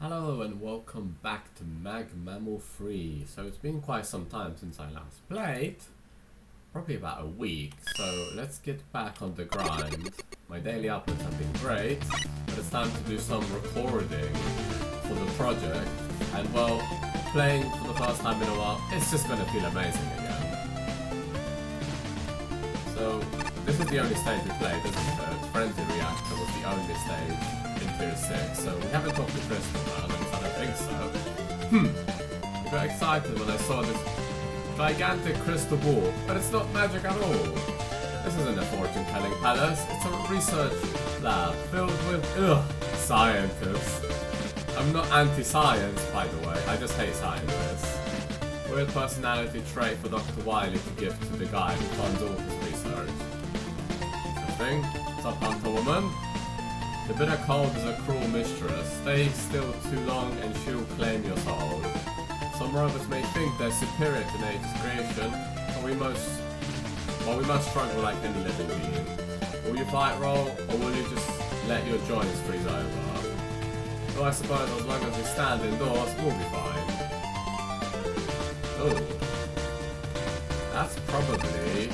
Hello and welcome back to Mammal 3. So it's been quite some time since I last played. Probably about a week. So let's get back on the grind. My daily uploads have been great, but it's time to do some recording for the project. And well, playing for the first time in a while, it's just gonna feel amazing again. So this is the only stage we played, isn't it? Frenzy Reactor was the only stage in Tier 6, so we haven't talked to Crystal now, at least I don't think so. I got excited when I saw this gigantic crystal ball, but it's not magic at all. This isn't a fortune-telling palace, it's a research lab filled with, scientists. I'm not anti-science, by the way, I just hate scientists. Weird personality trait for Dr. Wily to give to the guy who funds all his research. Interesting. What's up, Hunter Woman? The bitter cold is a cruel mistress. Stay still too long and she'll claim your soul. Some robots may think they're superior to nature's creation, but we must struggle like any living being. Will you fight roll, or will you just let your joints freeze over? Though I suppose as long as we stand indoors, we'll be fine. Oh. That's probably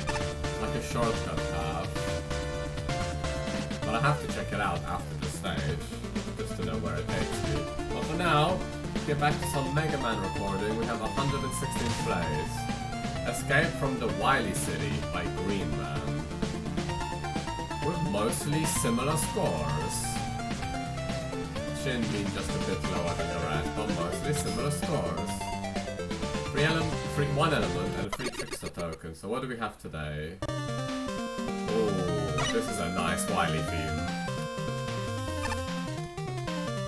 like a shortcut path. But I have to check it out after the stage, just to know where it takes me. But for now, get back to some Mega Man recording. We have 116th place. Escape from the Wily City by Green Man. With mostly similar scores. Shin being just a bit lower than the rest, but mostly similar scores. One element and 3 trickster tokens. So what do we have today? Oh, this is a nice Wily theme.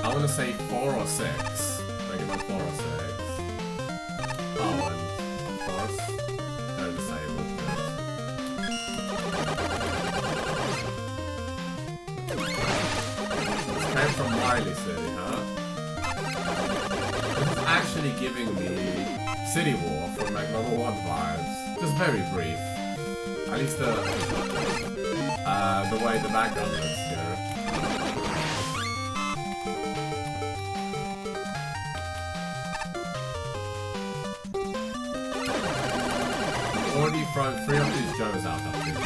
I want to say 4 or 6. I give up 4 or 6. Oh, and of course, they're disabled. This came from Wily City, huh? This is actually giving me City War from like number 1 vibes. Just very brief. At least the way the background looks here. I've already thrown 3 of these Joes out up here.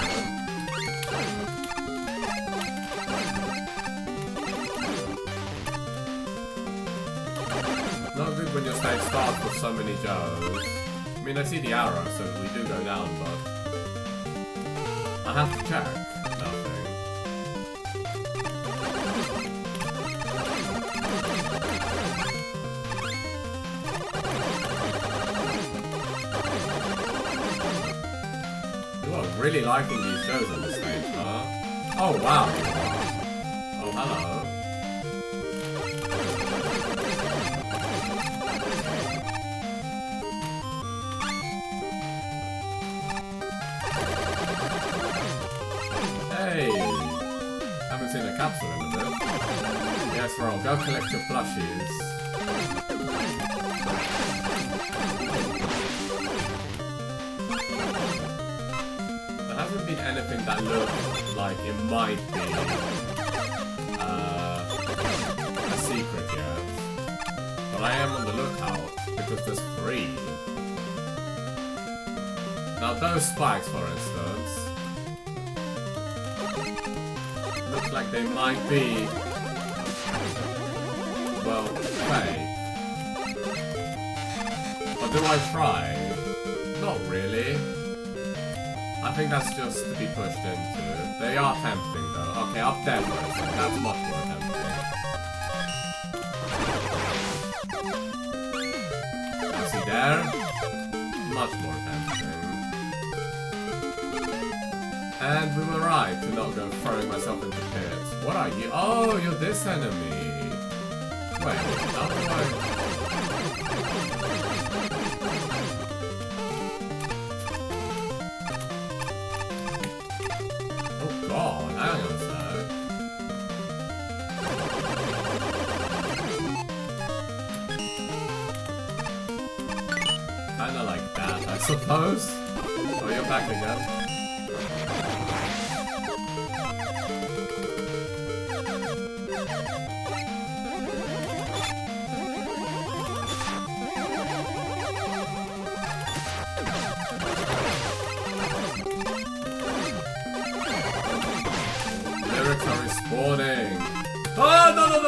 Not good when your stage starts with so many Joes. I mean, I see the arrow, so we do go down, but I have to check. Nothing. You are really liking these shows on the stage, huh? Oh, wow. Oh, hello. Hey! Haven't seen a capsule in a bit. Yes, Roll, go collect your plushies. There hasn't been anything that looks like it might be a secret yet. But I am on the lookout because there's 3. Now those spikes, for instance, look like they might be, well, fake. But do I try? Not really. I think that's just to be pushed into. They are tempting though. Okay, up there for instance, that's much more tempting. See there? Much more tempting. And we were right to not go throwing myself into pits. What are you? Oh, you're this enemy. Wait, how do I... Oh god, hang on a sec. Kinda like that, I suppose. Oh, you're back again.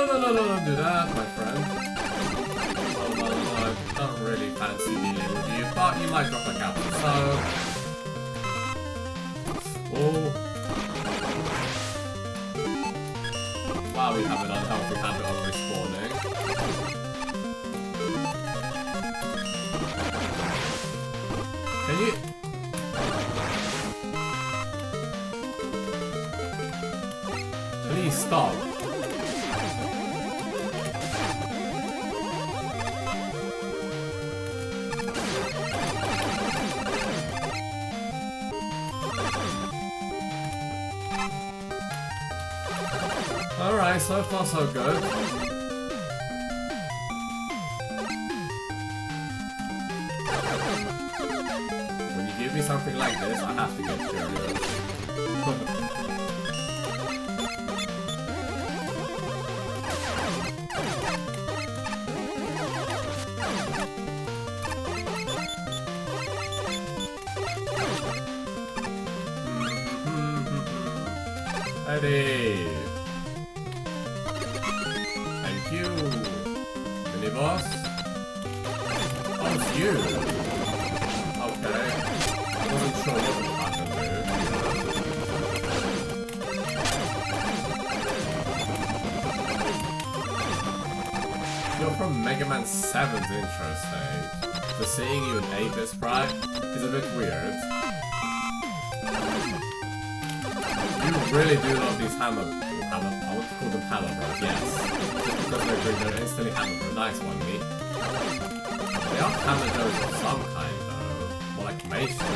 don't do that, my friend. No, I don't really fancy dealing with you, but you might drop a captain, so... Oh. Wow, we have an unhealthy habit of respawning. Can you... Please stop. Alright, so far so good. When you give me something like this, I have to get curious. Eddie! Thank you! Mini boss? Oh, it's you! Okay. I wasn't sure what was happening there. You're from Mega Man 7's intro stage. So seeing you in 8-bit sprite is a bit weird. You really do love these hammer... I want to call them hammer bros, yes. Just because they're instantly hammer bro. Nice one, me. They are hammer bros of some kind, though. More like mace bros.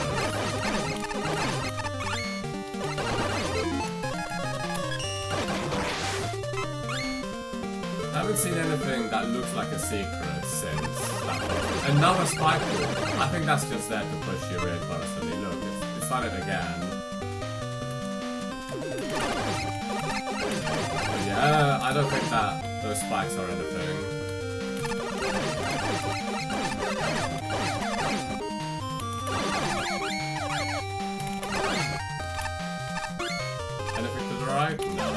I haven't seen anything that looks like a secret since that was. Another spike ball. I think that's just there to push you in, personally. Look, it's done it again. Yeah, I don't think that those spikes are anything. Anything to the right? No.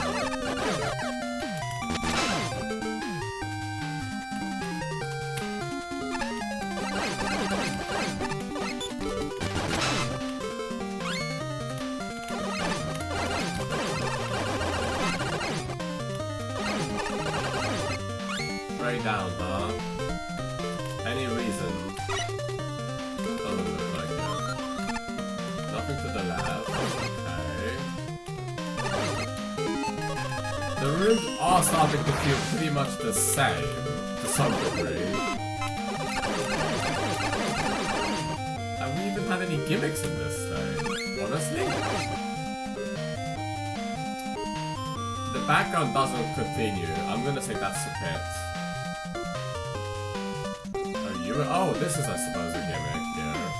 Straight down, huh? Any reason? Doesn't look like it. Nothing to the left. Okay. The rooms are starting to feel pretty much the same, to some degree. Have we even had any gimmicks in this stage? Honestly? The background doesn't continue. I'm gonna say that's a pit. Oh, this is, I suppose, a gimmick here.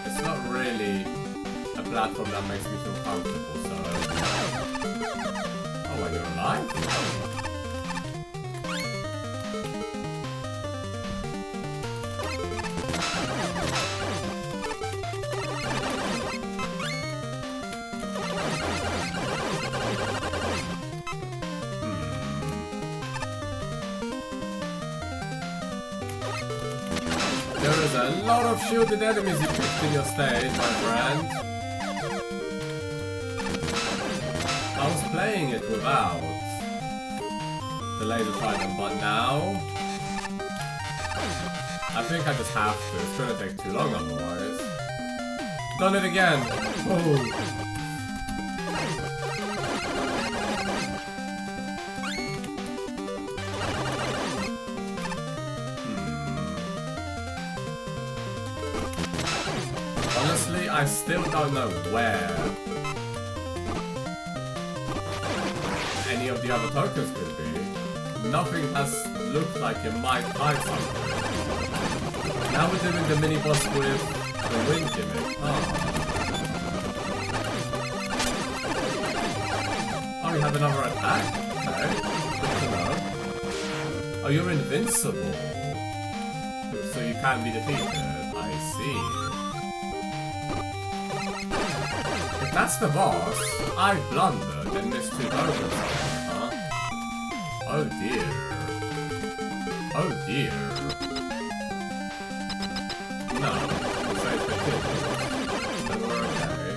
It's not really a platform that makes me feel comfortable, so... Oh, are you alive? There is a lot of shielded enemies you picked in your stage, my friend. I was playing it without the laser trident, but now I think I just have to. It's gonna take too long otherwise. Done it again! Oh. Honestly, I still don't know where any of the other tokens could be. Nothing has looked like it might hide something. Now we're doing the mini-boss with the wind gimmick. Oh, we have another attack? Okay, good to know. Oh, you're invincible. So you can't be defeated. I see. If That's the boss. I blundered and missed 2 tokens. Huh? Oh dear. Oh dear. No. So it's then we're okay.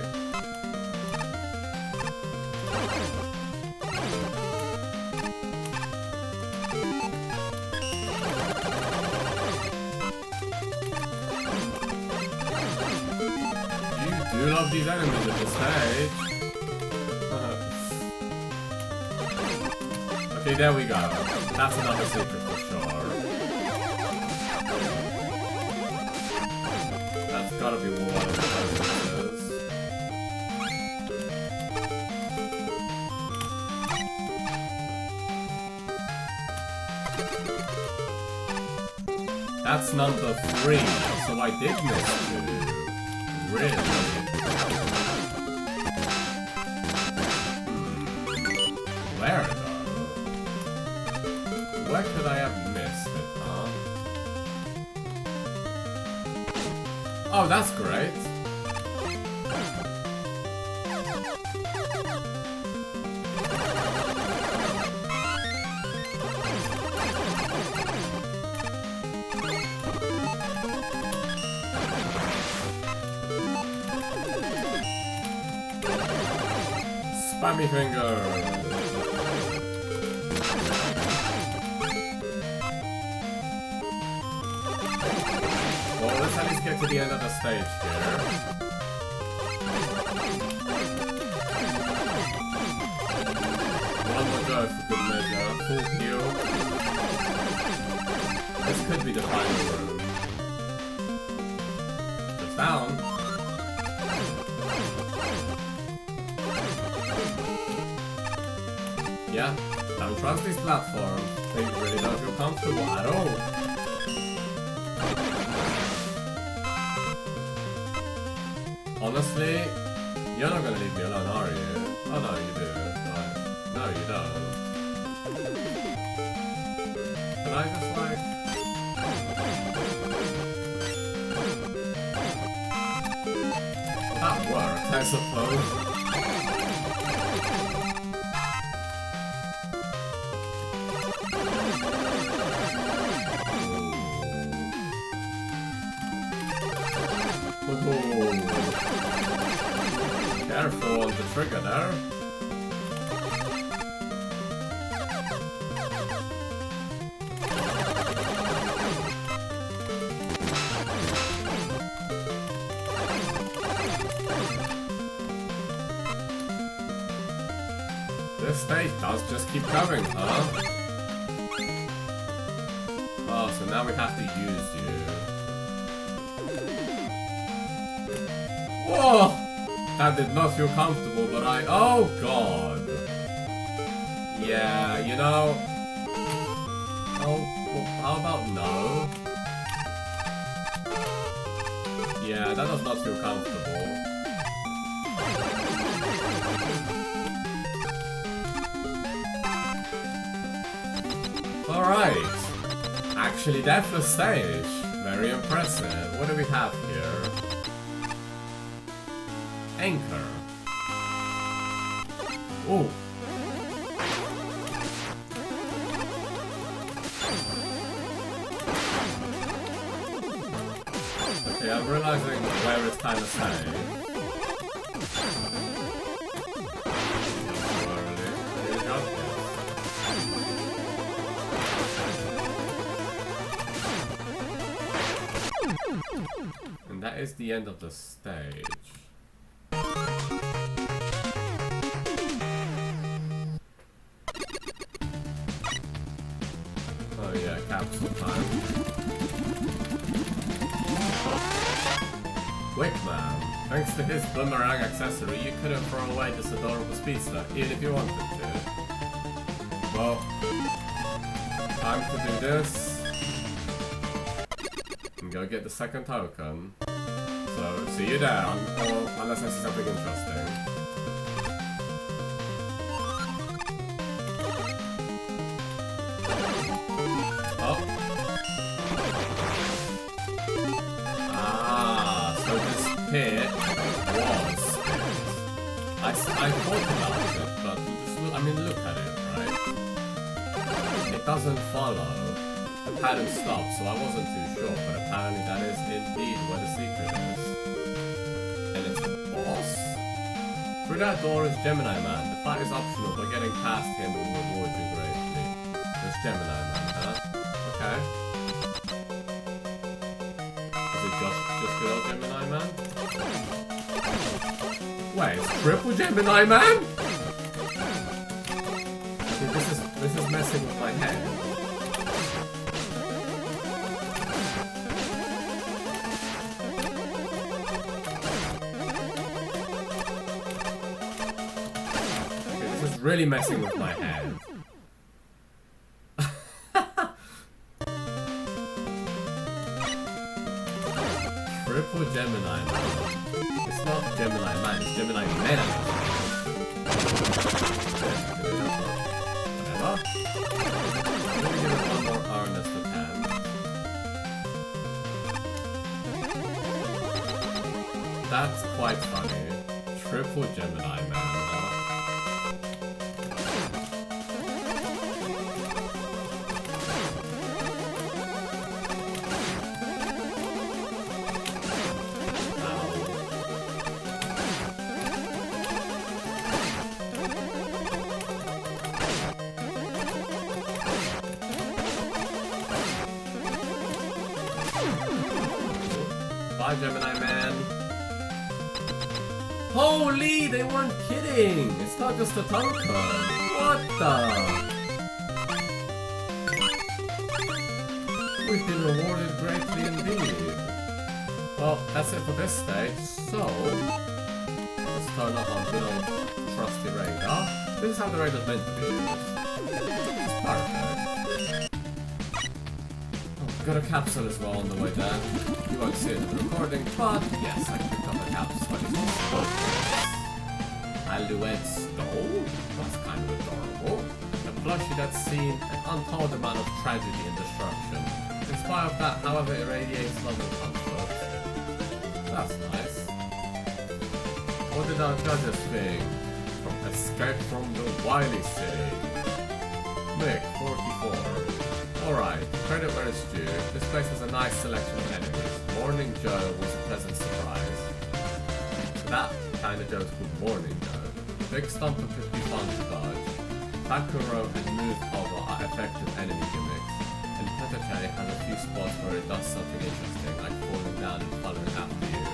You do love these enemies at this stage. Okay, there we go. That's another secret for sure. That's gotta be one of the bonuses. That's number 3, so I did miss 2. Really? Where though? Where could I have missed it, huh? Oh, that's great. Spammy finger. Well, let's at least get to the end of the stage here. One more go for good measure. Full heal. This could be the final room. It's down. Yeah, don't trust these platforms. They really don't feel comfortable at all. Honestly, you're not gonna leave me alone, are you? Oh no, you do. No, you don't. Can I just like... That worked, I suppose. Careful on the trigger there. This stage does just keep going, huh? Oh, so now we have to use you. Whoa! That did not feel comfortable, but oh god! Yeah, you know... Oh, well, how about no? Yeah, that does not feel comfortable. Alright. Actually, deathless stage. Very impressive. What do we have here? Anchor. Ooh. Okay, I'm realizing where it's kind of safe. And that is the end of the stage. Oh yeah, capsule time. Quick man, thanks to his boomerang accessory, you couldn't throw away this adorable speedster, even if you wanted to. Well, time to do this. And go get the second token. So, see you there, or unless I see something interesting. Oh. Ah, so this pit was it. I thought about it, but just look, I mean, look at it, right? It doesn't follow. The pattern stops, so I wasn't too sure, but apparently that is indeed where the secret is. And it's a boss? Through that door is Gemini Man. The fight is optional, but getting past him will reward you greatly. There's Gemini Man, huh? Okay. Is it just good old Gemini Man? Wait, it's triple Gemini Man? See, this is messing with my head. Okay, this is really messing with my head. Triple Gemini Man. It's not Gemini Man, it's Gemini Man. Whatever. Let me give it one more earnest attempt. That's quite funny. Triple Gemini Man, huh? Bye, Gemini Man. Holy, they weren't kidding! It's not just a token. What the? We've been rewarded greatly indeed. Well, that's it for this stage, so let's turn up on good old trusty radar. This is how the radar's meant to be used. It's perfect. Got a capsule as well on the way there. You won't see it in the recording, but yes, I picked up a capsule. Alouette Stole? That's kind of adorable. A plushie that's seen an untold amount of tragedy and destruction. In spite of that, however, it radiates love and comfort. That's nice. What did our judges think? From Escape from the Wily City. Mick, 44. Alright, credit where it's due. This place has a nice selection of enemies. Morning Joe was a pleasant surprise. So that kind of goes with Morning Joe. Big Stumper could be fun to dodge. Takuro and Move Cover are effective enemy gimmicks. And Petache has a few spots where it does something interesting, like falling down and following after you.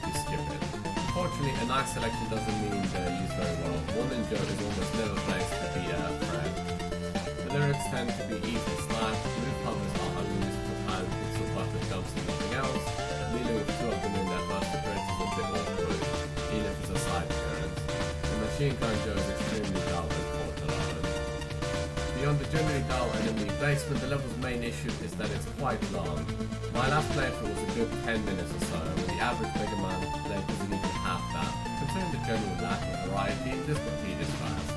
You skip it. Unfortunately, a nice selection doesn't mean they're used very well. Morning Joe is almost never placed to be a threat. The lyrics tend to be easy slash, move covers are unused for time, pixel button jumps and nothing else. Dealing with two of them in their first appearance is a bit awkward, even if it's a side appearance. The Machine Gun Joe is extremely dull and fought alone. Beyond the generally dull enemy placement, the level's main issue is that it's quite long. My last playthrough was a good 10 minutes or so, and the average Mega Man play isn't even half that. Considering the general lack of variety, this got tedious fast.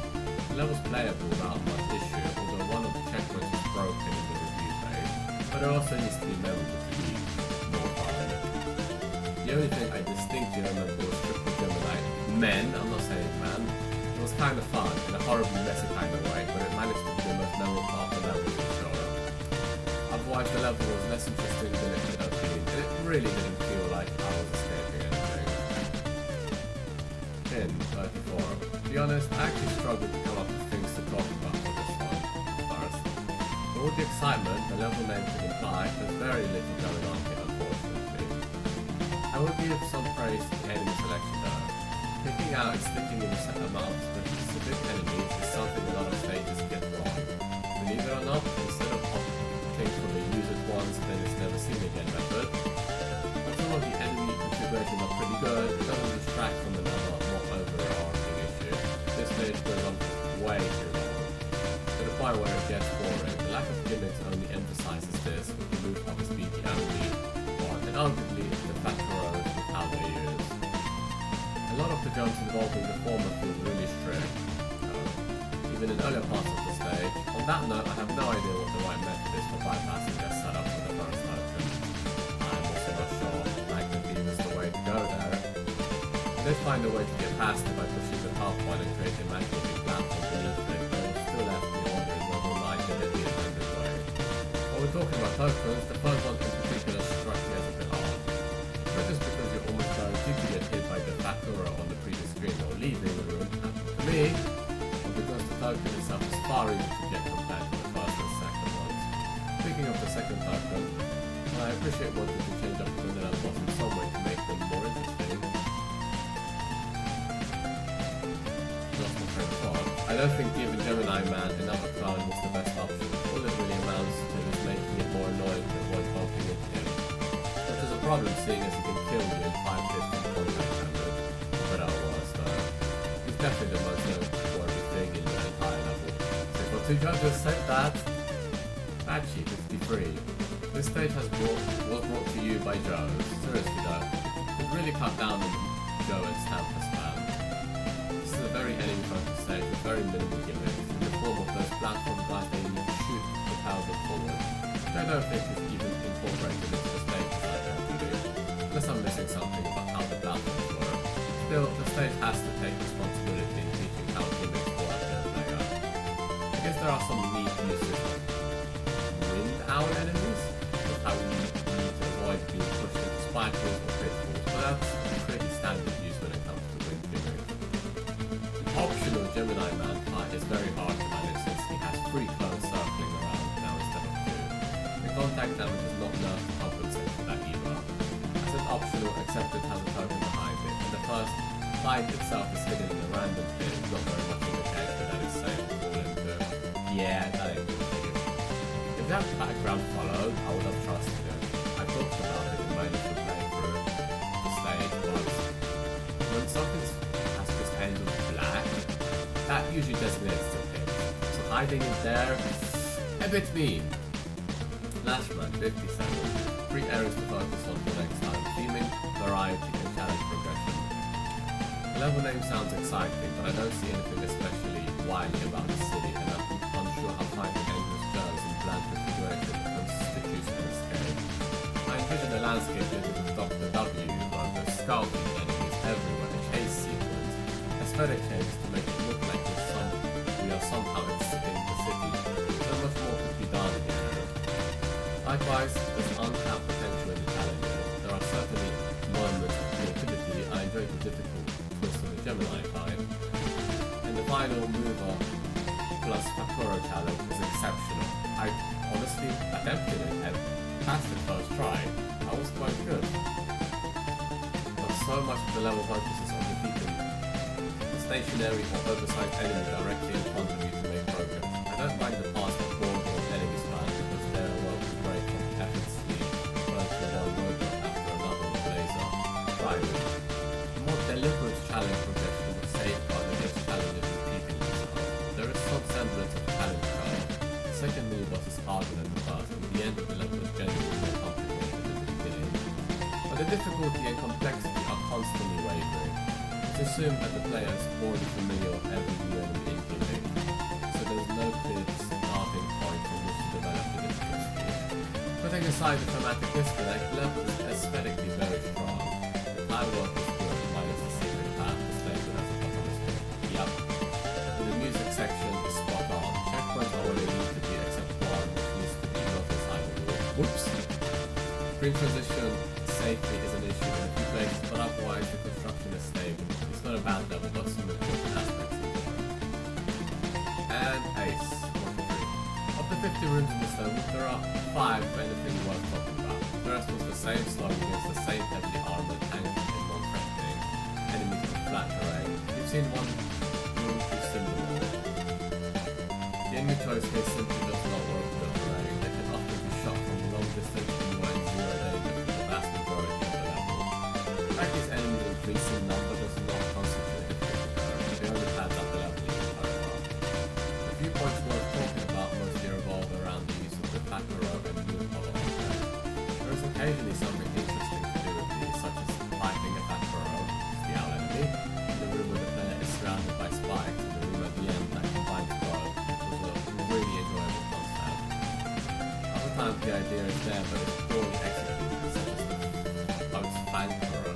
The level's playable without much issue, although one of the checkpoints is broken in the review phase, but it also needs to be memorable to be more fun. The only thing I distinctly remember was Triple Gemini Men, I'm not saying man. It was kind of fun, in a horribly messy kind of way, but it managed to be the most memorable part of the level for sure. Otherwise the level was less interesting than it could have been, and it really didn't feel like I was escaping anything. Pin 34. To be honest, I actually struggled to come up with things to talk about for this one. First, for all the excitement the level name could imply, there's very little going on here, unfortunately. I would give some praise to the enemy selection though. Picking out and sticking in a set amount of specific enemies is something a lot of stages get wrong. Believe it or not, instead of opting for the use it once then it's never seen again method, but some of the enemy configurations are pretty good, it doesn't distract from another more overarching issue. This stage goes on way too long, to the point where it gets boring. The lack of gimmicks only emphasizes this, with the move up speed the enemy one, and arguably the factor of how they use. A lot of the jumps involving the former feel really strict, even in earlier parts of the stage. On that note, I have no idea what the right method is for bypassing their setup for the first token. I'm also not sure Magnet Beam is the way to go there. I did find a way to get past it by pushing the top one and create a magically platform beneath it, but it was still left me wondering whether I did it the intended way. While we're talking about tokens, the first one in particular struck me as a bit odd. Not just because you're almost guaranteed to get hit by the Fakura on the previous screen or leaving the room happened to me, but because the token itself is far easier to get compared to the first and second ones. Speaking of the second token, I appreciate wanting to change up the vanilla boss in some way to make them more interesting. Lost my train of thought. I don't think giving Gemini Man another clone was the best option. All it really amounts to is making it more annoying to avoid bumping into him. Which is a problem seeing as he can kill you in 5 hits from contact damage. But our worst though. He's definitely the most noteworthy thing in the entire level. So for 2 judges said that. Patchy 53. This stage was brought to you by Joe. Seriously though, it really cut down on Joe and Stamper spam. This is a very enemy-focused stage with very minimal gimmicks in the form of those platform guys they need to shoot to propel them forward, which I don't think is even incorporated into the stage as I have to do, unless I'm missing something about how the platforms work. Still, the stage has to take responsibility in teaching how gimmicks work to the player. I guess there are some neat uses of wind owl enemies, how we need to avoid being pushed into spike walls or pitfalls, but that's a pretty standard use when it comes to wind gimmicks. The optional Gemini Man fight is very hard to manage since he has 3 clones circling around now instead of 2. The contact damage is not enough to compensate for that either. As an optional, except it has a token behind it, and the first fight itself is hidden in a random pit, not very much indication that it's safe to fall into. Yeah, that ain't good for you. If that background followed, I would have trusted it. I talked about it in my initial playthrough the stage, but when something has this end of black, that usually designates the pit. So hiding it there, a bit mean. Lashman 57. 3 areas to focus on for next time: theming, variety, and challenge progression. The level name sounds exciting, but I don't see anything especially wily about the city, and I'm unsure how fighting endless journeys in bland configuration constitutes an escape. I envision a landscape littered with Dr. W logos, scalping enemies everywhere, a chase sequence, aesthetic changes to make it look like we are somehow in the city. So much more could be done here. Likewise, there's untapped potential in the challenges. There are certainly moments of creativity. I enjoyed the difficult twist of the Gemini kind. And the final mover plus Fakura challenge is exceptional. I honestly attempted it and passed it first try. I was quite good. But so much of the level focuses on defeating the stationary or oversized enemy directly in front of you to make progress. I don't mind the past of border of enemy style because they're a welcome break from effortlessly going to one roadblock after another with laser driving. A more deliberate challenge progression would safeguard against challenges repeating themselves. There is some semblance of challenge curve. The second mini-boss is harder than the first, and the end of the level is generally more complicated than the beginning. But the difficulty and complexity are constantly wavering. It's assumed that the player is already familiar with every new enemy in gimmick, so there's no clear starting point from which to develop the difficulty. Putting aside the thematic disconnect, the level is aesthetically very strong. The time work is good, minus the secret path displayed as a bottomless pit. Yup. And the music section is spot on. Checkpoints are where they need to be except one, which needs to be not inside the wall. Whoops! Screen transition safety is an issue in a few places, but otherwise the construction is stable. It's not a bad level, but some important aspects of it. And Ace, 43. Of the 50 rooms in this level, there are 5 of anything worth talking about. The rest was the same slog against the same heavily armored tank and non-threatening enemies with flat terrain. You've seen one room, you've seen them all. The enemy choice here simply does not work with the terrain. They can often be shot from long distance and you are in 0 danger for the vast majority of the level. In fact, these enemies increasing number does not constitute a difficulty curve. They only adds up the level even further. The few points worth talking about mostly revolve around the use of the Fakura and moon hollow object. There is occasionally something interesting to do with these, such as fighting a Fakura, the owl enemy, in the room where the player is surrounded by spikes, and the room at the end that combines both, which was a really enjoyable concept. Other times the idea is there, but it's poorly executed, such as the Bugs Fakura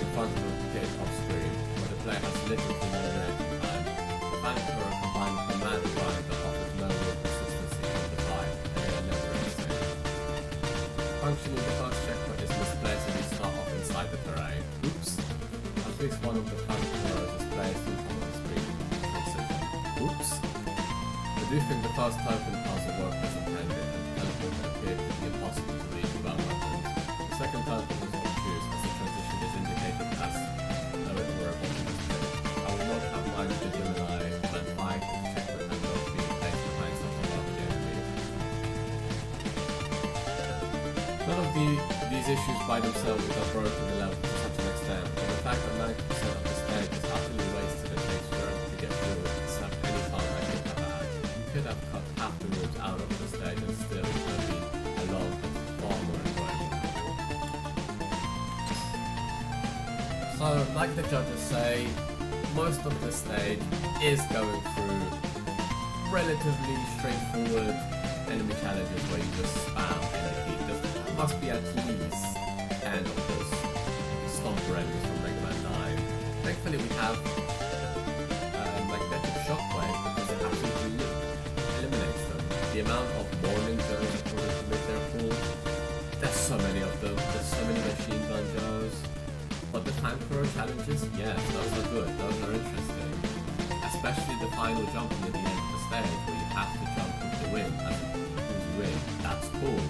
in front of the pit off screen, where the player stage has little to no reaction time. The Vancouver combined with the mad grind that offers no real consistency on the bike, and they are never the same. Functionally, the first checkpoint is misplaced and you start off inside the terrain. Oops. At least one of the Vancouver's is placed on the screen. Precision. Oops. I do think the first token puzzle worked as intended, and teleport appeared to be impossible to reach without weapons. The second token was obtuse, as the transition is indicated as though it were a bottomless pit. I will not have mind the Gemini and fight if the checkpoint had not been placed behind such a large enemy. None of these issues by themselves would have broken the level to such an extent, but the fact that 90% of the stage is utterly wasted and takes forever to get through it, except any fun I could have had. You could have cut half the routes out of the stage and still it would have been a long but far more enjoyable. So, like the judges say, most of the stage is going through relatively straightforward enemy challenges where you just spam and defeat. There must be at least 10 of those stomper enemies from Mega Man 9. Thankfully we have magnetic shockwave because it absolutely eliminates them. The amount of warning zones that will commit their pool, there's so many of them, there's so many machine gun Joes. But the tank throw challenges, yes, those are good, those are interesting. Especially the final jump near the end of the stage where you have to jump with the wind as you win. That's cool.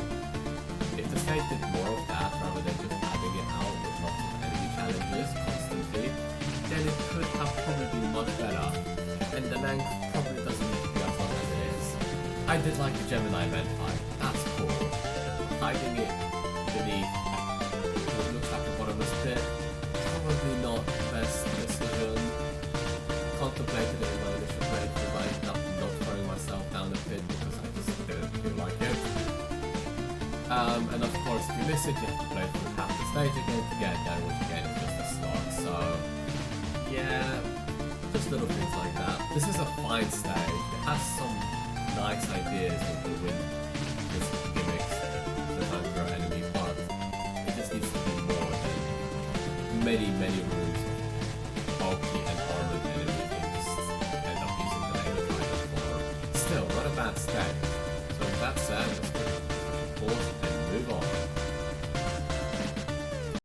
If the stage did more of that rather than just adding it out with lots of enemy challenges constantly, then it could have probably been much better. And the length probably doesn't need to be as long as it is. I did like the Gemini event fight, that's cool. Hiding it beneath what looks like a bottomless pit, probably not the best decision. Contemplated it in my initial playthrough, but I ended up not throwing myself down the pit because I just didn't feel like it. And of course, if you miss it, you have to play through half the stage again to get there, which again is just a slog. So, yeah, just little things like that. This is a fine stage. It has some nice ideas with the wind, this gimmicks, the Vancouver enemy, but it just needs to be more than many rooms of bulky and armored enemies that just end up using the Mega Driver for. Still, not a bad stage. So with that said, let's pause